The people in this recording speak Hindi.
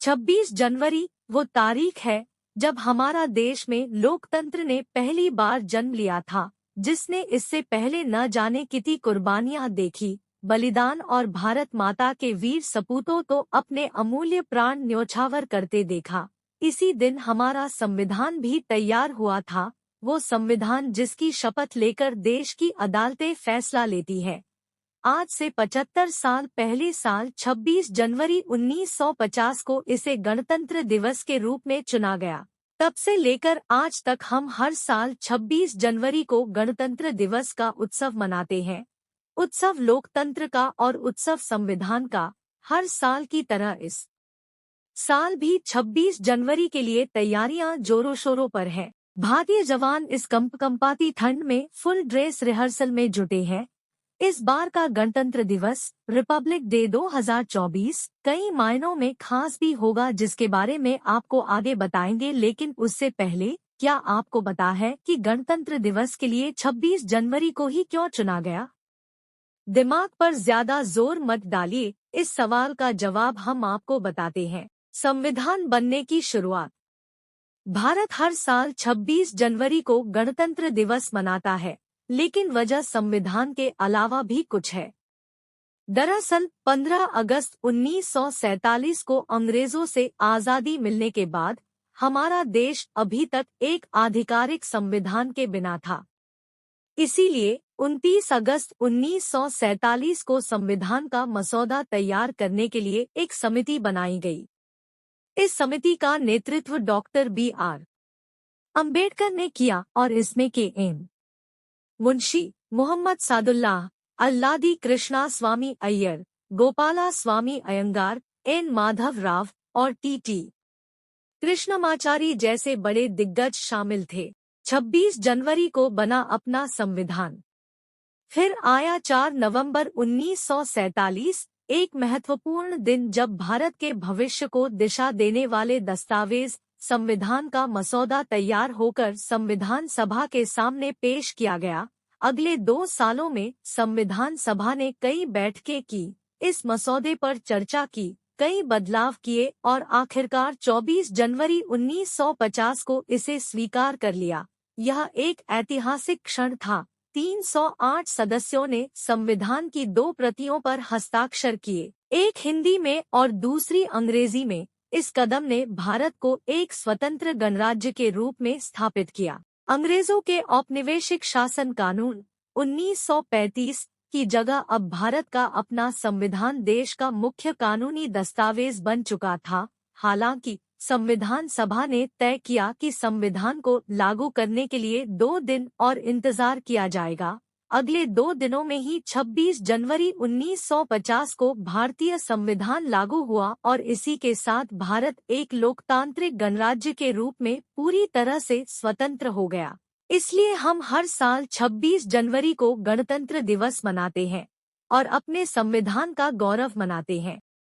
26 जनवरी वो तारीख है जब हमारा देश में लोकतंत्र ने पहली बार जन्म लिया था, जिसने इससे पहले न जाने कितनी कुर्बानियां देखी, बलिदान और भारत माता के वीर सपूतों तो अपने अमूल्य प्राण न्योछावर करते देखा। इसी दिन हमारा संविधान भी तैयार हुआ था, वो संविधान जिसकी शपथ लेकर देश की अदालतें फैसला लेती है। आज से 75 साल पहले साल 26 जनवरी 1950 को इसे गणतंत्र दिवस के रूप में चुना गया। तब से लेकर आज तक हम हर साल 26 जनवरी को गणतंत्र दिवस का उत्सव मनाते हैं। उत्सव लोकतंत्र का और उत्सव संविधान का। हर साल की तरह इस साल भी 26 जनवरी के लिए तैयारियां जोरों शोरों पर हैं। भारतीय जवान इस कंपकंपाती ठंड में फुल ड्रेस रिहर्सल में जुटे हैं। इस बार का गणतंत्र दिवस रिपब्लिक डे 2024 कई मायनों में खास भी होगा, जिसके बारे में आपको आगे बताएंगे। लेकिन उससे पहले क्या आपको पता है कि गणतंत्र दिवस के लिए 26 जनवरी को ही क्यों चुना गया? दिमाग पर ज्यादा जोर मत डालिए, इस सवाल का जवाब हम आपको बताते हैं। संविधान बनने की शुरुआत। भारत हर साल 26 जनवरी को गणतंत्र दिवस मनाता है, लेकिन वजह संविधान के अलावा भी कुछ है। दरअसल 15 अगस्त 1947 को अंग्रेजों से आजादी मिलने के बाद हमारा देश अभी तक एक आधिकारिक संविधान के बिना था। इसीलिए 29 अगस्त 1947 को संविधान का मसौदा तैयार करने के लिए एक समिति बनाई गई। इस समिति का नेतृत्व डॉक्टर B.R. अम्बेडकर ने किया और इसमें K.M. मुंशी, मोहम्मद सादुल्लाह, अल्लादी कृष्णा स्वामी अय्यर, गोपाला स्वामी अयंगार, N. माधव राव और T.T. कृष्णमाचारी जैसे बड़े दिग्गज शामिल थे। 26 जनवरी को बना अपना संविधान। फिर आया 4 नवंबर 1947, एक महत्वपूर्ण दिन जब भारत के भविष्य को दिशा देने वाले दस्तावेज संविधान का मसौदा तैयार होकर संविधान सभा के सामने पेश किया गया। अगले 2 सालों में संविधान सभा ने कई बैठकें की, इस मसौदे पर चर्चा की, कई बदलाव किए और आखिरकार 24 जनवरी 1950 को इसे स्वीकार कर लिया। यह एक ऐतिहासिक क्षण था। 308 सदस्यों ने संविधान की 2 प्रतियों पर हस्ताक्षर किए, एक हिंदी में और दूसरी अंग्रेजी में। इस कदम ने भारत को एक स्वतंत्र गणराज्य के रूप में स्थापित किया। अंग्रेजों के औपनिवेशिक शासन कानून 1935 की जगह अब भारत का अपना संविधान देश का मुख्य कानूनी दस्तावेज बन चुका था। हालांकि संविधान सभा ने तय किया कि संविधान को लागू करने के लिए 2 दिन और इंतजार किया जाएगा। अगले 2 दिनों में ही 26 जनवरी 1950 को भारतीय संविधान लागू हुआ और इसी के साथ भारत एक लोकतांत्रिक गणराज्य के रूप में पूरी तरह से स्वतंत्र हो गया। इसलिए हम हर साल 26 जनवरी को गणतंत्र दिवस मनाते हैं और अपने संविधान का गौरव मनाते हैं।